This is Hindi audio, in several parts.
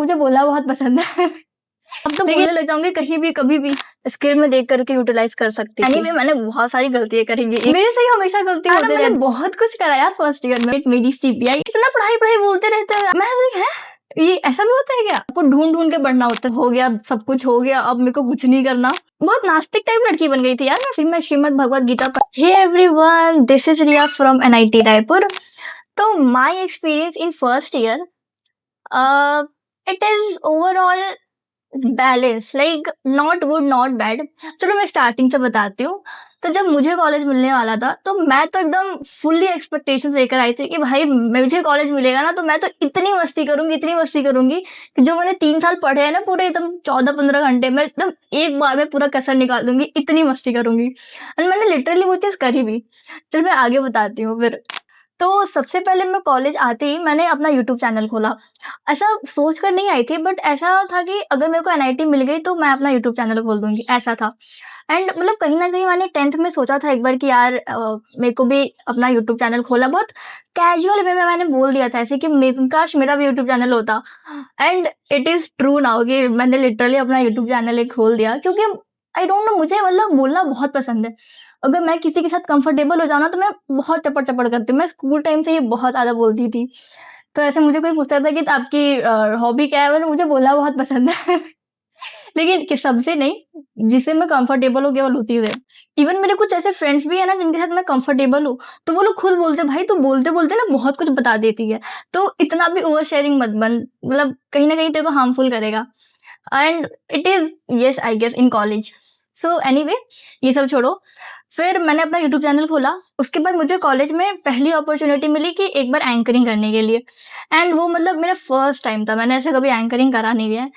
मुझे बोलना बहुत पसंद है। अब तो बोलने लग जाऊंगी कहीं भी कभी भी, स्किल में देख करके यूटिलाइज कर सकती हूँ। anyway, मैंने बहुत सारी गलतियां करी है, मेरे से ही हमेशा गलती होती है। बहुत कुछ करा यार फर्स्ट ईयर में, मेरी सीपीआई कितना पढ़ाई बोलते रहते हैं। मैं है ये ऐसा भी होता है क्या? आपको ढूंढ ढूंढ के बढ़ना होता है। हो गया सब कुछ हो गया, अब मेरे को कुछ नहीं करना। बहुत नास्तिक टाइप लड़की बन गई थी यार मैं। फिर मैं श्रीमद् भगवद गीता पर। Hey everyone, this is Riya from NIT Raipur. तो my experience in first year, it is overall balance, like not good not bad. चलो मैं स्टार्टिंग से बताती हूँ। तो जब मुझे कॉलेज मिलने वाला था तो मैं तो एकदम फुल्ली एक्सपेक्टेशंस लेकर आई थी कि भाई मुझे कॉलेज मिलेगा ना तो मैं तो इतनी मस्ती करूंगी कि जो मैंने 3 साल पढ़े हैं ना पूरे एकदम 14-15 घंटे में एकदम एक बार में पूरा कसर निकाल दूंगी, इतनी मस्ती करूंगी। और मैंने लिटरली वो चीज़ करी भी। चल मैं आगे बताती हूँ फिर। तो सबसे पहले मैं कॉलेज आते ही मैंने अपना यूट्यूब चैनल खोला। ऐसा सोच कर नहीं आई थी, बट ऐसा था कि अगर मेरे को एनआईटी मिल गई तो मैं अपना यूट्यूब चैनल खोल दूंगी, ऐसा था। एंड मतलब कहीं ना कहीं मैंने 10th में सोचा था एक बार कि यार मेरे को भी अपना यूट्यूब चैनल खोला। बहुत कैजुअल वे में मैंने बोल दिया था ऐसे कि काश मेरा भी यूट्यूब चैनल होता। And it is true now कि मैंने लिटरली अपना यूट्यूब चैनल एक खोल दिया, क्योंकि आई डोंट नो, मुझे मतलब बोलना बहुत पसंद है। अगर मैं किसी के साथ कंफर्टेबल हो जाऊँ ना तो मैं बहुत चपड़ करती हूँ। मैं स्कूल टाइम से ये बहुत ज़्यादा बोलती थी। तो ऐसे मुझे कोई पूछता था कि आपकी हॉबी क्या है, मुझे बोलना बहुत पसंद है। लेकिन कि सबसे नहीं, जिससे मैं कंफर्टेबल हूँ केवल उसी से। इवन मेरे कुछ ऐसे फ्रेंड्स भी है ना जिनके साथ मैं कंफर्टेबल हूँ, तो वो लोग खुद बोलते भाई तू बोलते बोलते ना बहुत कुछ बता देती है, तो इतना भी ओवर शेयरिंग मत बन, मतलब कहीं ना कहीं तेरे को हार्मफुल करेगा। And it is yes I guess in college. So anyway, ये सब छोड़ो। फिर मैंने अपना यूट्यूब चैनल खोला। उसके बाद मुझे कॉलेज में पहली अपॉर्चुनिटी मिली कि एक बार एंकरिंग करने के लिए। एंड वो मतलब मेरा फर्स्ट टाइम था, मैंने ऐसे कभी एंकरिंग करा नहीं है।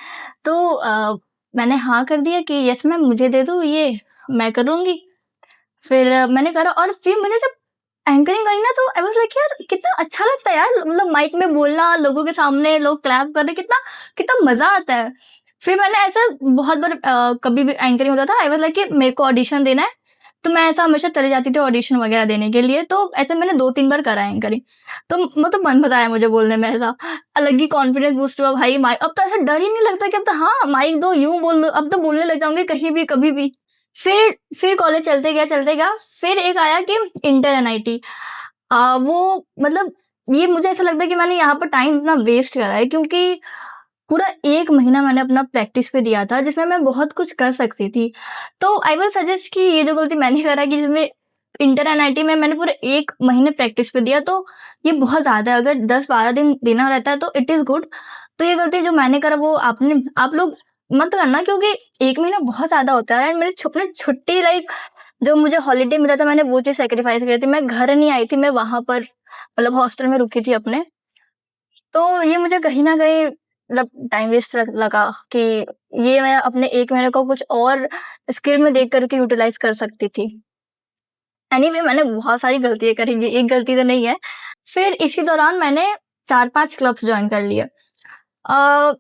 तो मैंने हाँ कर दिया कि यस मैम मुझे दे दो, ये मैं करूँगी। फिर मैंने करा, और फिर मैंने जब एंकरिंग करी ना तो आई वाज लाइक यार कितना अच्छा लगता है यार, मतलब माइक में बोलना, लोगों के सामने लोग क्लैप कर रहे, कितना कितना मजा आता है। फिर मैंने ऐसा बहुत बार कभी भी एंकरिंग होता था, आई वाज लाइक कि मेरे को ऑडिशन देना है, तो मैं ऐसा हमेशा चले जाती थी ऑडिशन वगैरह देने के लिए। तो ऐसे मैंने 2-3 बार करा एंकरिंग। तो मतलब मन बताया मुझे बोलने में, ऐसा अलग ही कॉन्फिडेंस बूस्ट हुआ भाई। माइक अब तो ऐसा डर ही नहीं लगता कि अब तो हाँ माइक दो यूं बोल दो, अब तो बोलने लग जाऊंगी कहीं भी कभी भी। फिर कॉलेज चलते गया। फिर एक आया कि इंटर एनआईटी। वो मतलब ये मुझे ऐसा लगता है कि मैंने यहाँ पर टाइम इतना वेस्ट करा है, क्योंकि पूरा 1 महीना मैंने अपना प्रैक्टिस पे दिया था जिसमें मैं बहुत कुछ कर सकती थी। तो आई विल सजेस्ट कि ये जो गलती मैंने करा कि जिसमें इंटर एनआईटी में मैंने पूरे 1 महीने प्रैक्टिस पे दिया, तो ये बहुत ज़्यादा है। अगर 10-12 दिन देना रहता है तो इट इज़ गुड। तो ये गलती जो मैंने करा वो आप लोग मत करना, क्योंकि 1 महीना बहुत ज़्यादा होता है। एंड मेरी छुट्टी लाइक जो मुझे हॉलिडे मिला था मैंने वो चीज़ सैक्रिफाइस करी थी। मैं घर नहीं आई थी, मैं वहाँ पर मतलब हॉस्टल में रुकी थी अपने। तो ये मुझे कहीं न कहीं मतलब टाइम वेस्ट लगा कि ये मैं अपने 1 महीने को कुछ और स्किल में देख कर के यूटिलाइज़ कर सकती थी। एनीवे, मैंने बहुत सारी गलतियाँ करी, ये एक गलती तो नहीं है। फिर इसी दौरान मैंने 4-5 क्लब्स जॉइन कर लिए। अ,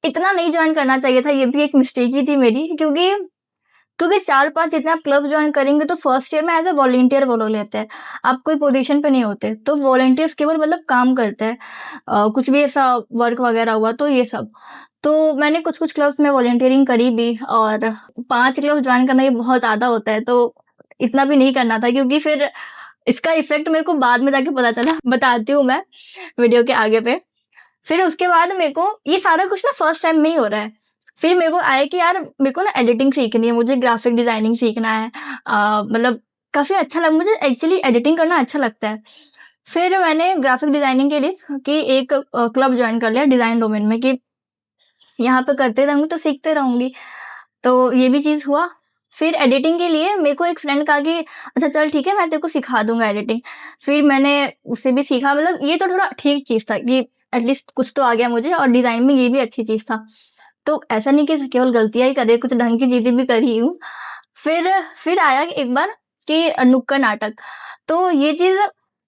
इतना नहीं जॉइन करना चाहिए था, ये भी एक मिस्टेक ही थी मेरी, क्योंकि 4-5 जितने आप क्लब जॉइन करेंगे तो फर्स्ट ईयर में एज़ अ वॉलंटियर वो लोग लेते हैं। आप कोई पोजीशन पे नहीं होते, तो वॉलंटियर्स केवल मतलब काम करते हैं। कुछ भी ऐसा वर्क वगैरह हुआ तो ये सब। तो मैंने कुछ-कुछ क्लब्स में वॉलंटियरिंग करी भी, और 5 क्लब जॉइन करना ये बहुत ज़्यादा होता है, तो इतना भी नहीं करना था, क्योंकि फिर इसका इफ़ेक्ट मेरे को बाद में जाके पता चला। बताती हूँ मैं वीडियो के आगे पे। फिर उसके बाद मेरे को ये सारा कुछ ना फर्स्ट सेम में ही हो रहा है। फिर मेरे को आया कि यार मेरे को ना एडिटिंग सीखनी है, मुझे ग्राफिक डिज़ाइनिंग सीखना है। मतलब काफ़ी अच्छा लगा मुझे, एक्चुअली एडिटिंग करना अच्छा लगता है। फिर मैंने ग्राफिक डिज़ाइनिंग के लिए कि एक क्लब जॉइन कर लिया डिज़ाइन डोमेन में, कि यहाँ पे करते रहूँगी तो सीखते रहूँगी। तो ये भी चीज़ हुआ। फिर एडिटिंग के लिए मेरे को एक फ्रेंड कहा कि अच्छा चल ठीक है मैं तेरे को सिखा दूँगा एडिटिंग। फिर मैंने उससे भी सीखा, मतलब ये तो थोड़ा ठीक चीज़ था कि एटलीस्ट कुछ तो आ गया मुझे, और डिज़ाइन में ये भी अच्छी चीज़ था। तो ऐसा नहीं कि केवल गलतियाँ ही करी, कुछ ढंग की चीज़ें भी करी हूँ। फिर आया एक बार कि नुक्कड़ नाटक। तो ये चीज़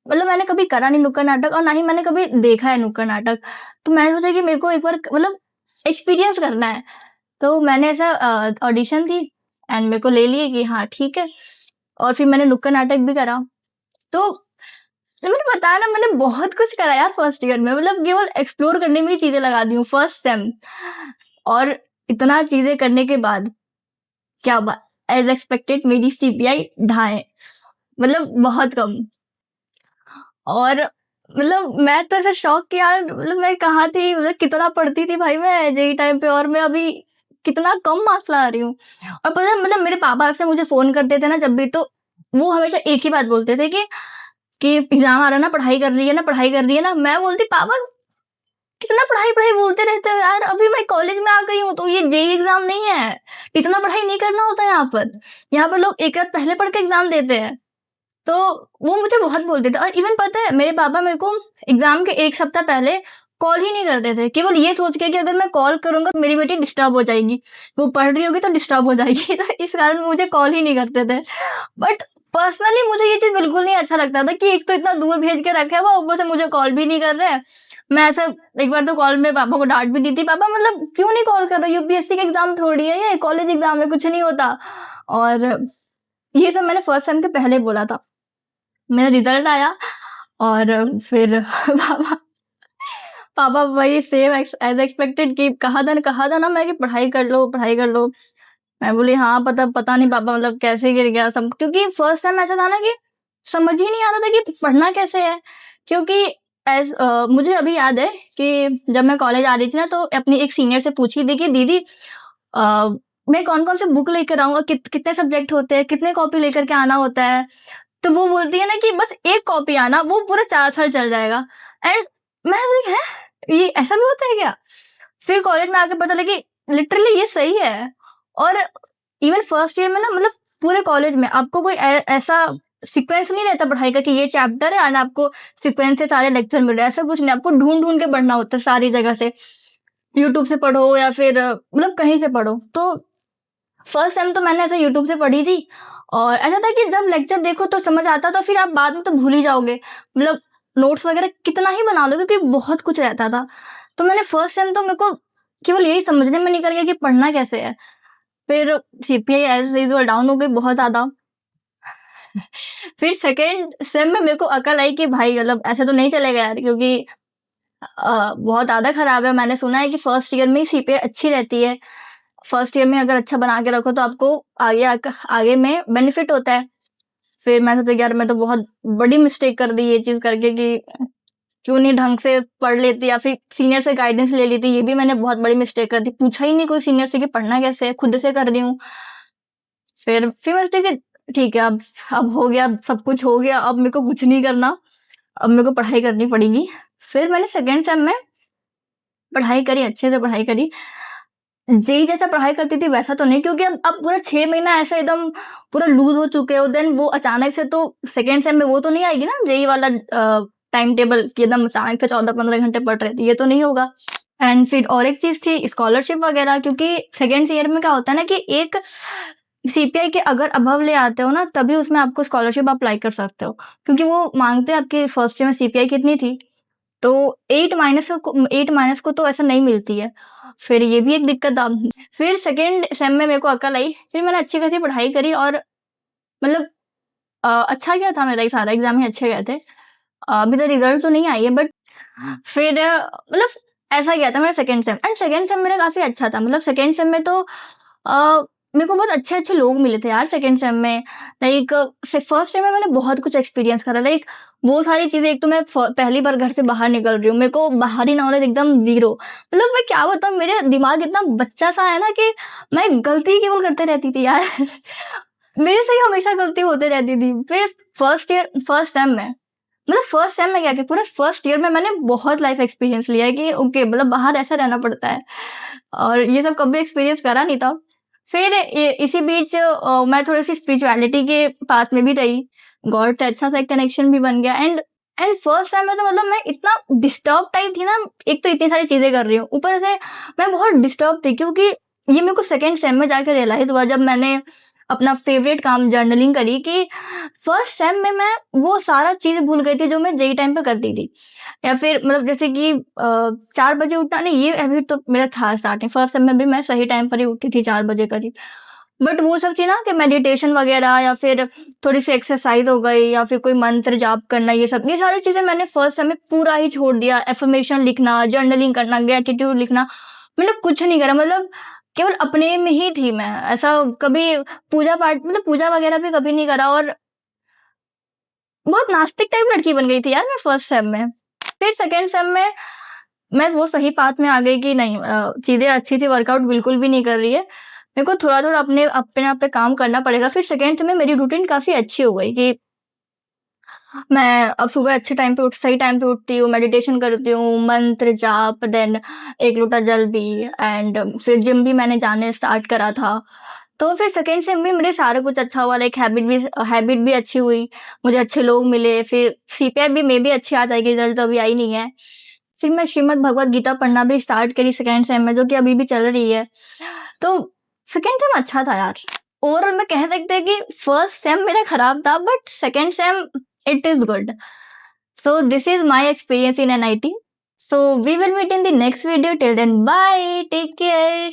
मतलब मैंने कभी करा नहीं नुक्कड़ नाटक, और ना ही मैंने कभी देखा है नुक्कड़ नाटक। तो मैंने सोचा कि मेरे को एक बार मतलब एक्सपीरियंस करना है। तो मैंने ऐसा ऑडिशन दी एंड मेरे को ले लिए कि हाँ ठीक है, और फिर मैंने नुक्कड़ नाटक भी करा। तो मैंने बताया ना, मैंने बहुत कुछ करा यार फर्स्ट ईयर में, मतलब केवल एक्सप्लोर करने में ही चीजें लगा दी हूँ फर्स्ट सेम। और इतना चीजें करने के बाद क्या बात, एज एक्सपेक्टेड मेरी सीपीआई ढाई, मतलब बहुत कम। और मतलब मैं तो ऐसे शौक कि यार, मतलब मैं कहाँ थी, मतलब कितना पढ़ती थी भाई मैं जेई टाइम पे, और मैं अभी कितना कम मार्क्स ला रही हूँ। और पता है, मतलब मेरे पापा से मुझे फोन करते थे ना जब भी, तो वो हमेशा एक ही बात बोलते थे कि एग्जाम आ रहा है ना, पढ़ाई कर रही है ना, पढ़ाई कर रही है ना। मैं बोलती पापा कितना पढ़ाई पढ़ाई बोलते रहते हो यार, अभी मैं कॉलेज में आ गई हूँ, तो ये जेई एग्जाम नहीं है, इतना पढ़ाई नहीं करना होता यहाँ पर लोग एक रात पहले पढ़ के एग्जाम देते हैं। तो वो मुझे बहुत बोलते थे। और इवन पता है, मेरे पापा मेरे को एग्जाम के एक सप्ताह पहले कॉल ही नहीं करते थे, केवल ये सोच के कि अगर मैं कॉल करूंगा तो मेरी बेटी डिस्टर्ब हो जाएगी, वो पढ़ रही होगी तो डिस्टर्ब हो जाएगी। तो इस कारण मुझे कॉल ही नहीं करते थे। बट पर्सनली मुझे ये चीज बिल्कुल नहीं अच्छा लगता था कि एक तो इतना दूर भेज के रखे हुआ, ऊपर से मुझे कॉल भी नहीं कर रहे हैं। मैं ऐसा एक बार तो कॉल में पापा को डांट भी दी थी, पापा मतलब क्यों नहीं कॉल कर रहे, यूपीएससी का एग्जाम थोड़ी है, ये कॉलेज एग्जाम है, कुछ नहीं होता। और ये सब मैंने फर्स्ट सेम के पहले बोला था। मेरा रिजल्ट आया और फिर पापा पापा वही सेम एज एक्सपेक्टेड कि कहा था ना मैं कि पढ़ाई कर लो, पढ़ाई कर लो। मैं बोली हाँ, पता नहीं पापा, मतलब कैसे गिर गया सब, क्योंकि फर्स्ट टाइम ऐसा था ना कि समझ ही नहीं आता था कि पढ़ना कैसे है। क्योंकि मुझे अभी याद है कि जब मैं कॉलेज आ रही थी ना, तो अपनी एक सीनियर से पूछी थी कि दीदी मैं कौन कौन से बुक लेकर आऊंगा, कितने सब्जेक्ट होते हैं, कितने कॉपी लेकर के आना होता है। तो वो बोलती है ना कि बस एक कॉपी आना, वो पूरा 4 साल चल जाएगा। एंड मैं है, ये ऐसा भी होता है क्या? फिर कॉलेज में आके पता लगी लिटरली ये सही है। और इवन फर्स्ट ईयर में ना, मतलब पूरे कॉलेज में आपको कोई ऐसा सीक्वेंस नहीं रहता पढ़ाई का कि ये चैप्टर है और आपको सीक्वेंस से सारे लेक्चर मिल रहे हैं, ऐसा कुछ नहीं। आपको ढूंढ ढूंढ के पढ़ना होता है सारी जगह से, यूट्यूब से पढ़ो या फिर मतलब कहीं से पढ़ो। तो फर्स्ट टाइम तो मैंने ऐसे यूट्यूब से पढ़ी थी, और ऐसा था कि जब लेक्चर देखो तो समझ आता, तो फिर आप बाद में तो भूल ही जाओगे, मतलब नोट्स वगैरह कितना ही बना लो, क्योंकि बहुत कुछ रहता था। तो मैंने फर्स्ट टाइम तो मेरे को केवल यही समझने में निकल गया कि पढ़ना कैसे है। फिर सीपीआई एज यूजुअल डाउन हो गई बहुत ज्यादा। फिर सेकेंड सेम में मेरे को अकल आई कि भाई मतलब ऐसे तो नहीं चलेगा यार, क्योंकि बहुत ज़्यादा खराब है। मैंने सुना है कि फर्स्ट ईयर में ही सीपीआई अच्छी रहती है, फर्स्ट ईयर में अगर अच्छा बना के रखो तो आपको आगे में बेनिफिट होता है। फिर मैं सोचा यार मैं तो बहुत बड़ी मिस्टेक कर दी ये चीज़ करके कि क्यों नहीं ढंग से पढ़ लेती या फिर सीनियर से गाइडेंस ले लेती। ये भी मैंने बहुत बड़ी मिस्टेक कर दी, पूछा ही नहीं कोई सीनियर से कि पढ़ना कैसे है, खुद से कर रही हूँ। फिर मैं सोची कि ठीक है, अब हो गया, अब सब कुछ हो गया, अब मेरे को कुछ नहीं करना, अब मेरे को पढ़ाई करनी पड़ेगी। फिर मैंने सेकेंड सेम में पढ़ाई करी, अच्छे से पढ़ाई करी। जेई जैसा पढ़ाई करती थी वैसा तो नहीं, क्योंकि अब पूरा 6 महीना ऐसे एकदम पूरा लूज हो चुके हो। देन वो अचानक से तो सेकेंड सेम में वो तो नहीं आएगी ना जेई वाला टाइम टेबल कि एकदम अचानक से 14-15 घंटे पढ़ रहे थे, ये तो नहीं होगा। एंड फिर और एक चीज थी स्कॉलरशिप वगैरह, क्योंकि सेकेंड ईयर में क्या होता है ना कि एक सीपीआई के अगर अबव ले आते हो ना, तभी उसमें आपको स्कॉलरशिप अप्लाई कर सकते हो, क्योंकि वो मांगते हैं आपकी फर्स्ट ईयर में सीपीआई कितनी थी, तो 8 माइनस को तो ऐसा नहीं मिलती है। फिर ये भी एक दिक्कत था। फिर सेकेंड सेम में मेरे को अकल आई, फिर मैंने अच्छी खासी पढ़ाई करी, और मतलब अच्छा गया था मेरा, सारा एग्जाम ही अच्छे गए थे। अभी तो रिजल्ट तो नहीं आई है, बट फिर मतलब ऐसा गया था मेरा second same. And second same मेरा काफी अच्छा था, मतलब सेकेंड सेम में तो मेरे को बहुत अच्छे अच्छे लोग मिले थे यार सेकेंड सेम में। लाइक फर्स्ट टाइम में मैंने बहुत कुछ एक्सपीरियंस करा, लाइक वो सारी चीजें। एक तो मैं पहली बार घर से बाहर निकल रही हूँ, मेरे को बाहरी नॉलेज एकदम जीरो, मतलब मैं क्या बताऊँ, मेरे दिमाग इतना बच्चा सा है ना कि मैं गलती केवल करते रहती थी यार। मेरे से ही हमेशा गलती होते रहती थी। फिर फर्स्ट सेम में, मतलब फर्स्ट सेम में क्या कि पूरा फर्स्ट ईयर में मैंने बहुत लाइफ एक्सपीरियंस लिया है कि ओके, मतलब बाहर ऐसा रहना पड़ता है, और ये सब कभी एक्सपीरियंस करा नहीं था। फिर इसी बीच मैं थोड़ी सी स्पिरिचुअलिटी के पाथ में भी रही, गॉड से अच्छा सा एक कनेक्शन भी बन गया। एंड फर्स्ट टाइम में तो मतलब मैं इतना डिस्टर्ब टाइप थी ना, एक तो इतनी सारी चीजें कर रही हूँ, ऊपर से मैं बहुत डिस्टर्ब थी, क्योंकि ये मेरे को सेकेंड सेम में जाकर रियलाइज हुआ जब मैंने अपना फेवरेट काम जर्नलिंग करी, कि फर्स्ट सेम में मैं वो सारा चीज भूल गई थी जो मैं जेई टाइम पे करती थी। या फिर मतलब जैसे कि 4 बजे उठना नहीं, ये हैबिट तो मेरा था स्टार्टिंग फर्स्ट सेम में भी, मैं सही टाइम पर ही उठती थी 4 बजे करीब। बट वो सब चीज़ ना कि मेडिटेशन वगैरह या फिर थोड़ी सी एक्सरसाइज हो गई या फिर कोई मंत्र जाप करना, ये सारी चीज़ें मैंने फर्स्ट सेम में पूरा ही छोड़ दिया। एफर्मेशन लिखना, जर्नलिंग करना, ग्रेटिट्यूड लिखना, मैंने कुछ नहीं करा। मतलब केवल अपने में ही थी मैं। ऐसा कभी पूजा पाठ, मतलब पूजा वगैरह भी कभी नहीं करा, और बहुत नास्तिक टाइप लड़की बन गई थी यार मैं फर्स्ट सेम में। फिर सेकेंड सेम में मैं वो सही पाथ में आ गई कि नहीं, चीज़ें अच्छी थी, वर्कआउट बिल्कुल भी नहीं कर रही है, मेरे को थोड़ा-थोड़ा अपने अपने आप पे काम करना पड़ेगा। फिर सेकेंड सेम में मेरी रूटीन काफ़ी अच्छी हो गई कि मैं अब सुबह अच्छे टाइम पे सही टाइम पे उठती हूँ, मेडिटेशन करती हूँ, मंत्र जाप, देन 1 लोटा जल भी, एंड फिर जिम भी मैंने जाने स्टार्ट करा था। तो फिर सेकेंड सेम में मेरे सारा कुछ अच्छा हुआ, लाइक हैबिट भी अच्छी हुई, मुझे अच्छे लोग मिले, फिर सीपीआई भी मे बी अच्छी आ जाएगी, रिजल्ट तो अभी आई नहीं है। फिर मैं श्रीमद् भगवद गीता पढ़ना भी स्टार्ट करी सेकेंड सेम में, जो कि अभी भी चल रही है। तो सेकेंड सेम अच्छा था यार। ओवरऑल मैं कह सकते हैं कि फर्स्ट सेम मेरा खराब था, but second same it is good. So this is my experience in NIT. So we will meet in the next video. Till then, bye. Take care.